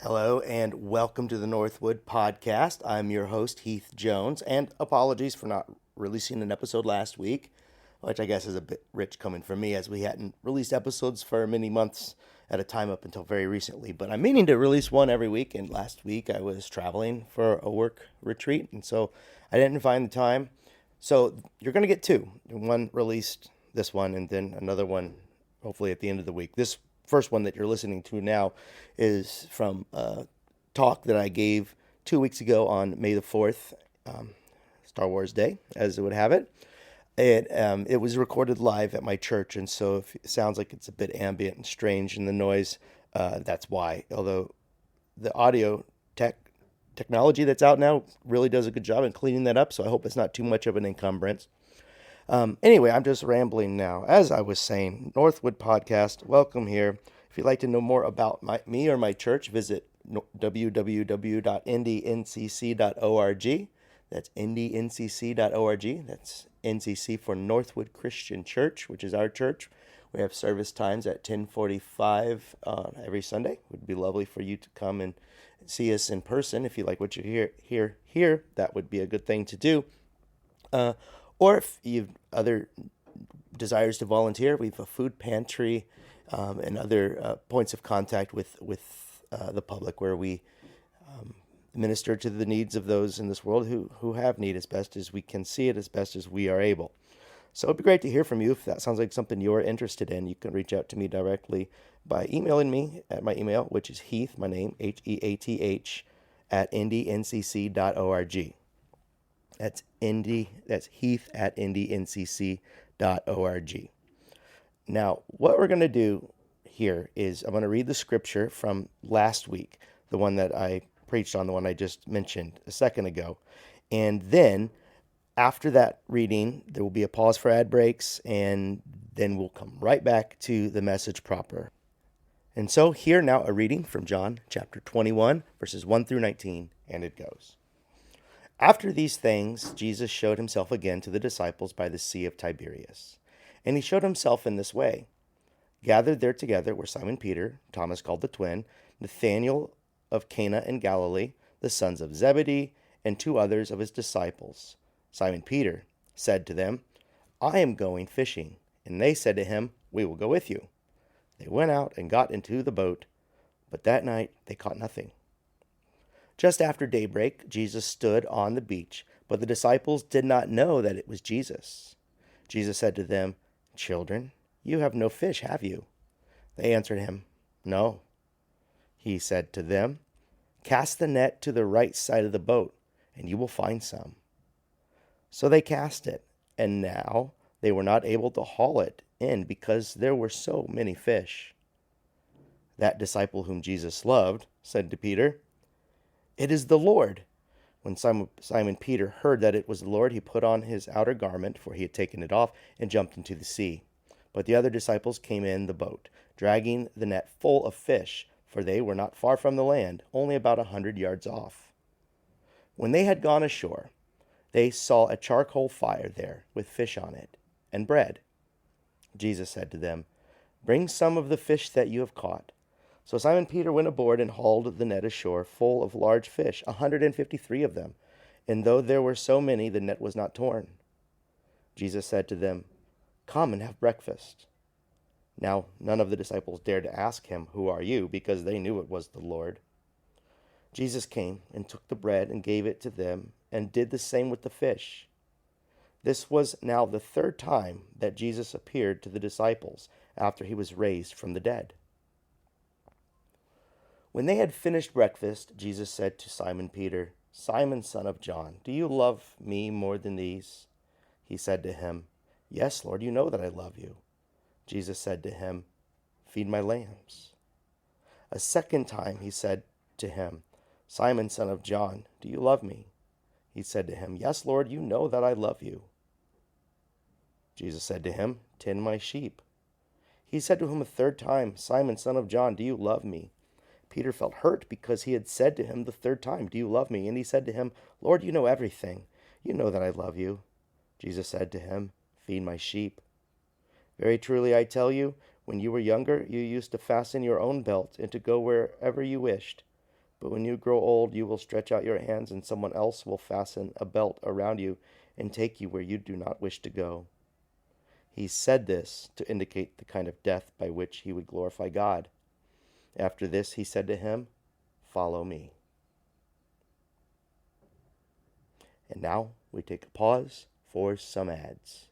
Hello and welcome to the Northwood Podcast. I'm your host, Heath Jones, and apologies for not releasing an episode last week, which I guess is a bit rich coming from me as we hadn't released episodes for many months at a time up until very recently. But I'm meaning to release one every week, and last week I was traveling for a work retreat, and so I didn't find the time. So you're going to get two. One released this one, and then another one hopefully at the end of the week. This first one that you're listening to now is from a talk that I gave 2 weeks ago on May the 4th, Star Wars Day, as it would have it. It was recorded live at my church, and so if it sounds like it's a bit ambient and strange in the noise, that's why. Although the audio technology that's out now really does a good job in cleaning that up, so I hope it's not too much of an encumbrance. Anyway, I'm just rambling now. As I was saying, Northwood Podcast, welcome here. If you'd like to know more about me or my church, visit www.indncc.org. That's indncc.org. That's NCC for Northwood Christian Church, which is our church. We have service times at 10:45 every Sunday. It would be lovely for you to come and see us in person. If you like what you hear, that would be a good thing to do. Or if you've other desires to volunteer, we have a food pantry and other points of contact with the public where we minister to the needs of those in this world who have need as best as we can see it, as best as we are able. So it'd be great to hear from you. If that sounds like something you're interested in, you can reach out to me directly by emailing me at my email, which is Heath, my name, Heath, at indncc.org. That's Heath at indncc.org. Now, what we're going to do here is I'm going to read the scripture from last week, the one that I preached on, the one I just mentioned a second ago. And then after that reading, there will be a pause for ad breaks, and then we'll come right back to the message proper. And so here now a reading from John chapter 21, verses 1 through 19, and it goes. After these things, Jesus showed himself again to the disciples by the Sea of Tiberias. And he showed himself in this way. Gathered there together were Simon Peter, Thomas called the twin, Nathanael of Cana in Galilee, the sons of Zebedee, and two others of his disciples. Simon Peter said to them, I am going fishing. And they said to him, We will go with you. They went out and got into the boat, but that night they caught nothing. Just after daybreak, Jesus stood on the beach, but the disciples did not know that it was Jesus. Jesus said to them, Children, you have no fish, have you? They answered him, No. He said to them, Cast the net to the right side of the boat, and you will find some. So they cast it, and now they were not able to haul it in because there were so many fish. That disciple whom Jesus loved said to Peter, It is the Lord. When Simon Peter heard that it was the Lord, he put on his outer garment, for he had taken it off, and jumped into the sea. But the other disciples came in the boat, dragging the net full of fish, for they were not far from the land, only about 100 yards off. When they had gone ashore, they saw a charcoal fire there, with fish on it, and bread. Jesus said to them, Bring some of the fish that you have caught. So Simon Peter went aboard and hauled the net ashore full of large fish, 153 of them. And though there were so many, the net was not torn. Jesus said to them, Come and have breakfast. Now none of the disciples dared to ask him, Who are you? Because they knew it was the Lord. Jesus came and took the bread and gave it to them, and did the same with the fish. This was now the third time that Jesus appeared to the disciples after he was raised from the dead. When they had finished breakfast, Jesus said to Simon Peter, Simon, son of John, do you love me more than these? He said to him, Yes, Lord, you know that I love you. Jesus said to him, Feed my lambs. A second time he said to him, Simon, son of John, do you love me? He said to him, Yes, Lord, you know that I love you. Jesus said to him, Tend my sheep. He said to him a third time, Simon, son of John, do you love me? Peter felt hurt because he had said to him the third time, Do you love me? And he said to him, Lord, you know everything. You know that I love you. Jesus said to him, Feed my sheep. Very truly I tell you, when you were younger, you used to fasten your own belt and to go wherever you wished. But when you grow old, you will stretch out your hands, and someone else will fasten a belt around you and take you where you do not wish to go." He said this to indicate the kind of death by which he would glorify God. After this, he said to him, "Follow me." And now we take a pause for some ads.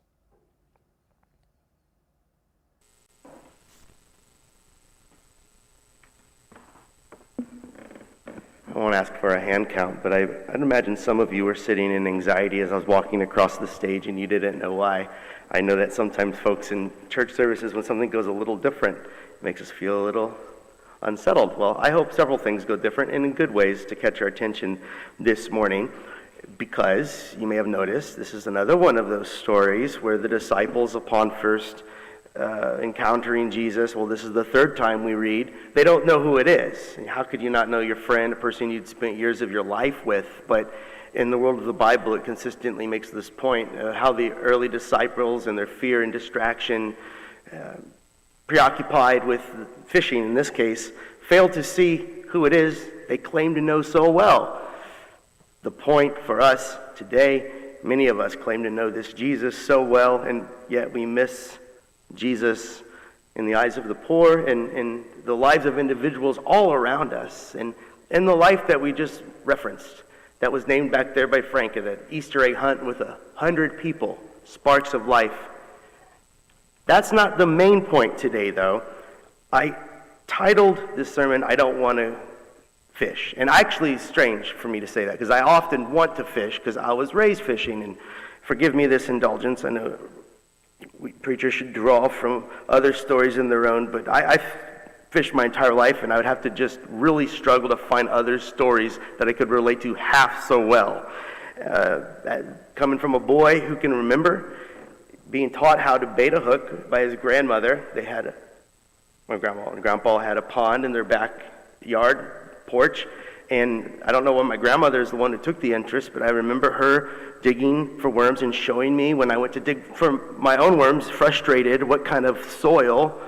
I won't ask for a hand count, but I'd imagine some of you were sitting in anxiety as I was walking across the stage and you didn't know why. I know that sometimes folks in church services, when something goes a little different, it makes us feel a little unsettled. Well, I hope several things go different and in good ways to catch our attention this morning, because you may have noticed this is another one of those stories where the disciples, upon first encountering Jesus, well, this is the third time we read, they don't know who it is. How could you not know your friend, a person you'd spent years of your life with? But in the world of the Bible, it consistently makes this point, how the early disciples and their fear and distraction, preoccupied with fishing in this case, failed to see who it is they claim to know so well. The point for us today, many of us claim to know this Jesus so well, and yet we miss Jesus in the eyes of the poor and in the lives of individuals all around us, and in the life that we just referenced, that was named back there by Frank at an Easter egg hunt with 100 people, sparks of life. That's not the main point today, though. I titled this sermon, "I Don't Want to Fish." And actually, it's strange for me to say that, because I often want to fish, because I was raised fishing, and forgive me this indulgence, I know preachers should draw from other stories in their own, but I fished my entire life, and I would have to just really struggle to find other stories that I could relate to half so well. Coming from a boy who can remember being taught how to bait a hook by his grandmother, my grandma and grandpa had a pond in their backyard porch, and I don't know why my grandmother is the one who took the interest, but I remember her digging for worms and showing me when I went to dig for my own worms, frustrated, what kind of soil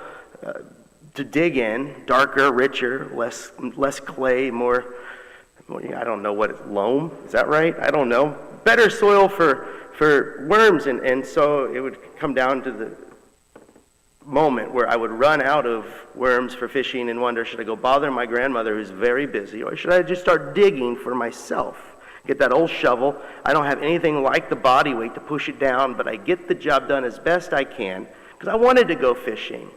to dig in, darker, richer, less clay, more, I don't know what it's, loam, is that right? I don't know. Better soil for worms, and so it would come down to the moment where I would run out of worms for fishing and wonder, should I go bother my grandmother who's very busy, or should I just start digging for myself? Get that old shovel. I don't have anything like the body weight to push it down, but I get the job done as best I can because I wanted to go fishing.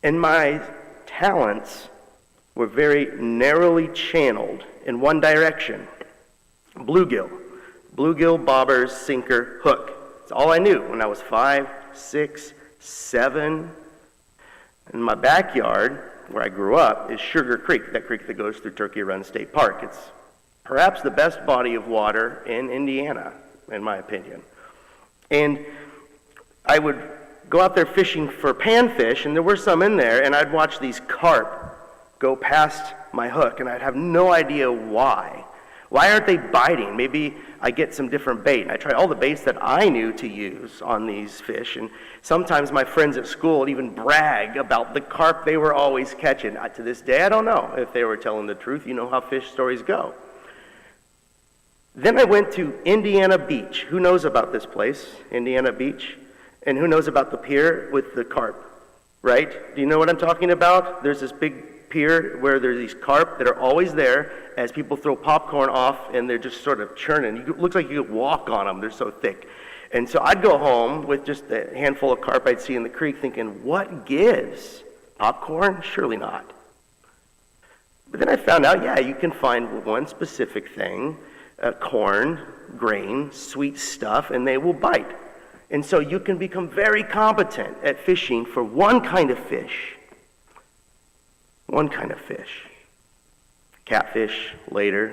And my talents were very narrowly channeled in one direction. Bluegill, bobbers, sinker, hook. It's all I knew when I was 5, 6, 7. In my backyard, where I grew up, is Sugar Creek, that creek that goes through Turkey Run State Park. It's perhaps the best body of water in Indiana, in my opinion. And I would go out there fishing for panfish, and there were some in there, and I'd watch these carp go past my hook, and I'd have no idea why. Why aren't they biting? Maybe I get some different bait. And I tried all the baits that I knew to use on these fish, and sometimes my friends at school would even brag about the carp they were always catching. To this day, I don't know if they were telling the truth. You know how fish stories go. Then I went to Indiana Beach. Who knows about this place, Indiana Beach? And who knows about the pier with the carp, right? Do you know what I'm talking about? There's this big pier where there's these carp that are always there as people throw popcorn off, and they're just sort of churning. It looks like you could walk on them. They're so thick. And so I'd go home with just a handful of carp I'd see in the creek thinking, what gives? Popcorn? Surely not. But then I found out, yeah, you can find one specific thing, corn, grain, sweet stuff, and they will bite. And so you can become very competent at fishing for one kind of fish. One kind of fish. Catfish, later.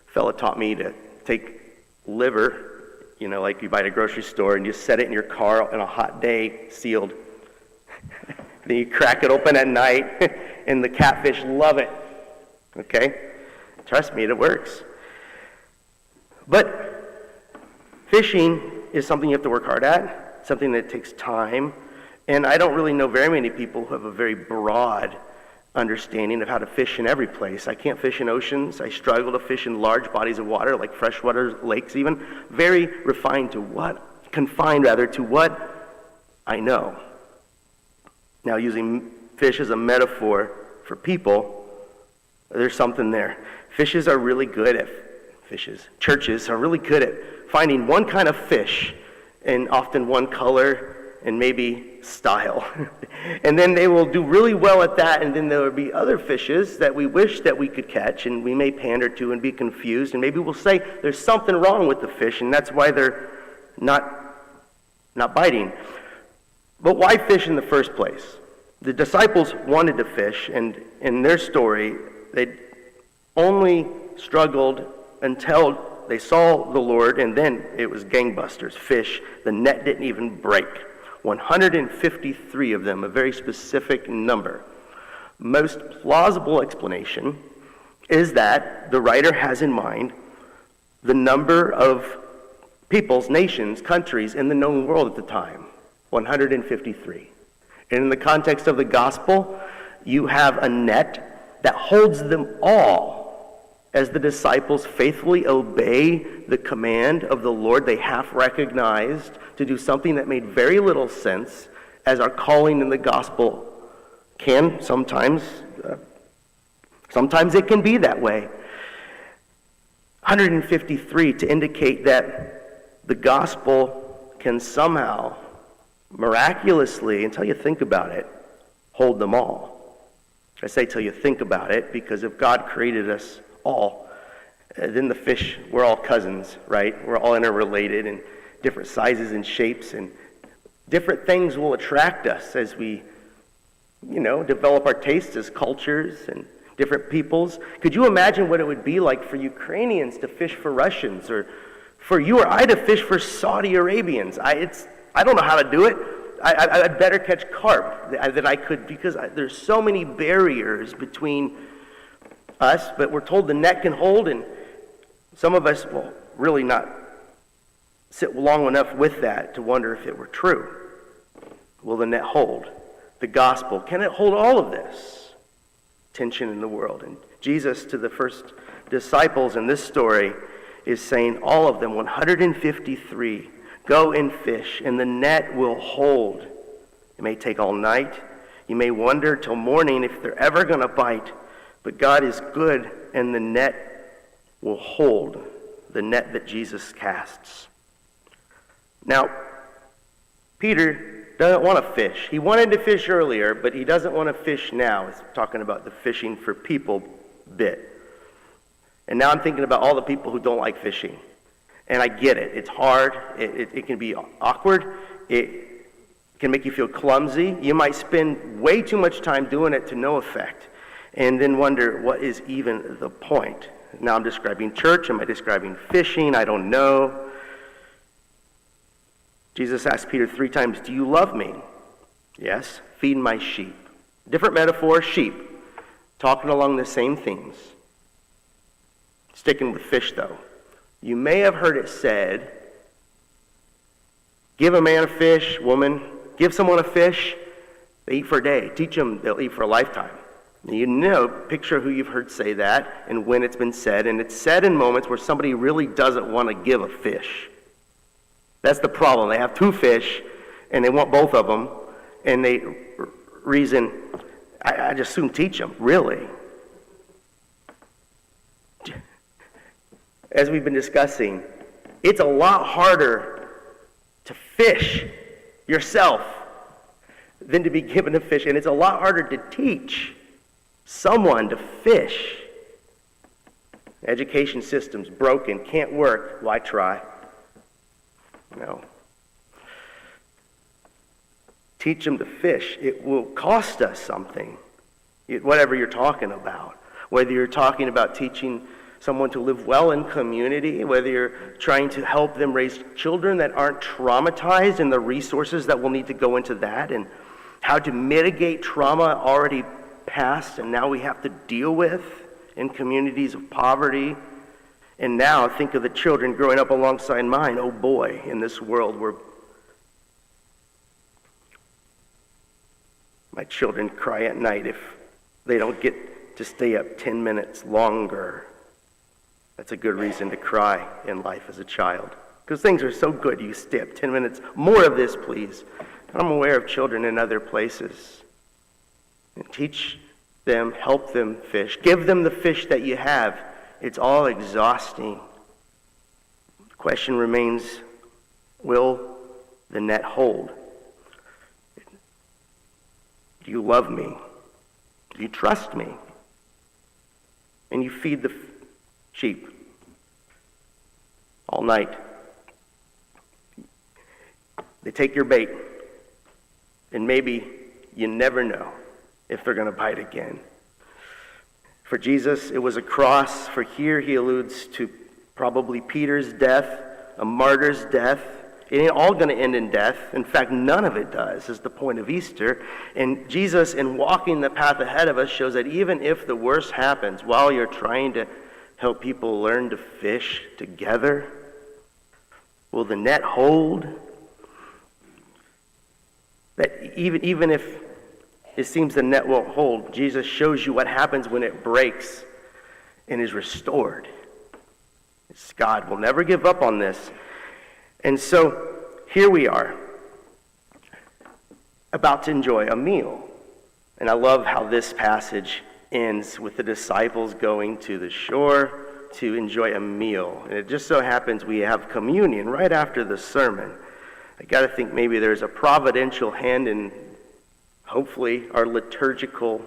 A fella taught me to take liver, like you buy at a grocery store, and you set it in your car on a hot day, sealed. Then you crack it open at night, and the catfish love it. Okay? Trust me, it works. But fishing is something you have to work hard at, something that takes time, and I don't really know very many people who have a very broad understanding of how to fish in every place. I can't fish in oceans. I struggle to fish in large bodies of water, like freshwater lakes even. Very confined to what I know. Now, using fish as a metaphor for people, there's something there. Churches are really good at finding one kind of fish, and often one color, and maybe style. And then they will do really well at that, and then there will be other fishes that we wish that we could catch, and we may pander to and be confused, and maybe we'll say there's something wrong with the fish, and that's why they're not biting. But why fish in the first place? The disciples wanted to fish, and in their story, they only struggled until they saw the Lord, and then it was gangbusters, fish. The net didn't even break. 153 of them, a very specific number. Most plausible explanation is that the writer has in mind the number of peoples, nations, countries in the known world at the time. 153. And in the context of the gospel, you have a net that holds them all as the disciples faithfully obey the command of the Lord they half recognized to do something that made very little sense, as our calling in the gospel can sometimes it can be that way. 153 to indicate that the gospel can somehow, miraculously, until you think about it, hold them all. I say till you think about it, because if God created us all, then the fish, we're all cousins, right? We're all interrelated in different sizes and shapes, and different things will attract us as we, develop our tastes as cultures and different peoples. Could you imagine what it would be like for Ukrainians to fish for Russians, or for you or I to fish for Saudi Arabians? I don't know how to do it. I'd better catch carp than I could, because there's so many barriers between us, but we're told the net can hold, and some of us will really not sit long enough with that to wonder if it were true. Will the net hold the gospel? Can it hold all of this tension in the world? And Jesus, to the first disciples in this story, is saying, all of them, 153, go and fish, and the net will hold. It may take all night. You may wonder till morning if they're ever going to bite. But God is good, and the net will hold, the net that Jesus casts. Now, Peter doesn't want to fish. He wanted to fish earlier, but he doesn't want to fish now. He's talking about the fishing for people bit. And now I'm thinking about all the people who don't like fishing. And I get it. It's hard. It can be awkward. It can make you feel clumsy. You might spend way too much time doing it to no effect, and then wonder, what is even the point? Now I'm describing church. Am I describing fishing? I don't know. Jesus asked Peter 3 times, do you love me? Yes. Feed my sheep. Different metaphor, sheep. Talking along the same themes. Sticking with fish, though. You may have heard it said, give a man a fish, woman, give someone a fish, they eat for a day. Teach them, they'll eat for a lifetime. Picture who you've heard say that and when it's been said. And it's said in moments where somebody really doesn't want to give a fish. That's the problem. They have 2 fish and they want both of them. And they reason, I just soon teach them, really. As we've been discussing, it's a lot harder to fish yourself than to be given a fish. And it's a lot harder to teach someone to fish. Education system's broken, can't work. Why try? No. Teach them to fish. It will cost us something, whatever you're talking about. Whether you're talking about teaching someone to live well in community, whether you're trying to help them raise children that aren't traumatized, and the resources that will need to go into that, and how to mitigate trauma already past and now we have to deal with in communities of poverty. And now think of the children growing up alongside mine. Oh boy, in this world where my children cry at night if They don't get to stay up 10 minutes longer. That's a good reason to cry in life as a child. Because things are so good, you stay up 10 minutes. More of this, please. And I'm aware of children in other places. And teach them, help them fish. Give them the fish that you have. It's all exhausting. The question remains, will the net hold? Do you love me? Do you trust me? And you feed the sheep all night. They take your bait, and maybe you never know if they're going to bite again. For Jesus, it was a cross. For here, he alludes to probably Peter's death, a martyr's death. It ain't all going to end in death. In fact, none of it does, is the point of Easter. And Jesus, in walking the path ahead of us, shows that even if the worst happens while you're trying to help people learn to fish together, will the net hold? That even if it seems the net won't hold, Jesus shows you what happens when it breaks and is restored. God will never give up on this. And so here we are, about to enjoy a meal. And I love how this passage ends with the disciples going to the shore to enjoy a meal. And it just so happens we have communion right after the sermon. I got to think maybe there's a providential hand in, hopefully, our liturgical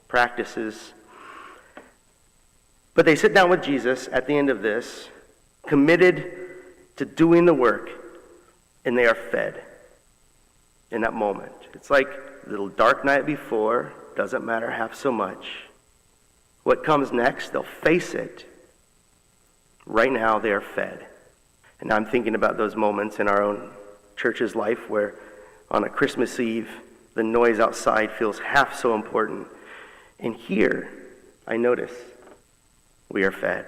practices. But they sit down with Jesus at the end of this, committed to doing the work, and they are fed in that moment. It's like the little dark night before, doesn't matter half so much. What comes next, they'll face it. Right now, they are fed. And I'm thinking about those moments in our own church's life where on a Christmas Eve, the noise outside feels half so important. And here, I notice we are fed.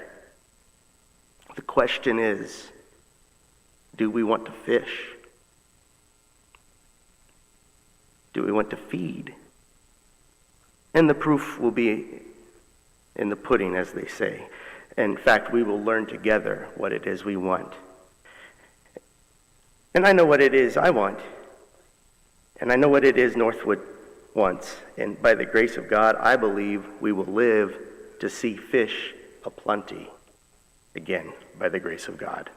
The question is, do we want to fish? Do we want to feed? And the proof will be in the pudding, as they say. In fact, we will learn together what it is we want. And I know what it is I want. And I know what it is Northwood wants. And by the grace of God, I believe we will live to see fish aplenty again, by the grace of God.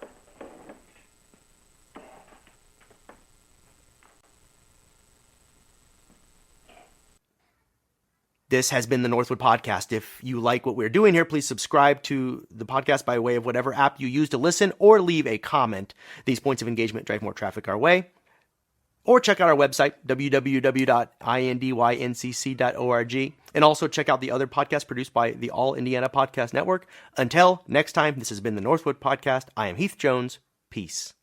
This has been the Northwood Podcast. If you like what we're doing here, please subscribe to the podcast by way of whatever app you use to listen, or leave a comment. These points of engagement drive more traffic our way. Or check out our website, www.indyncc.org. And also check out the other podcasts produced by the All Indiana Podcast Network. Until next time, this has been the Northwood Podcast. I am Heath Jones. Peace.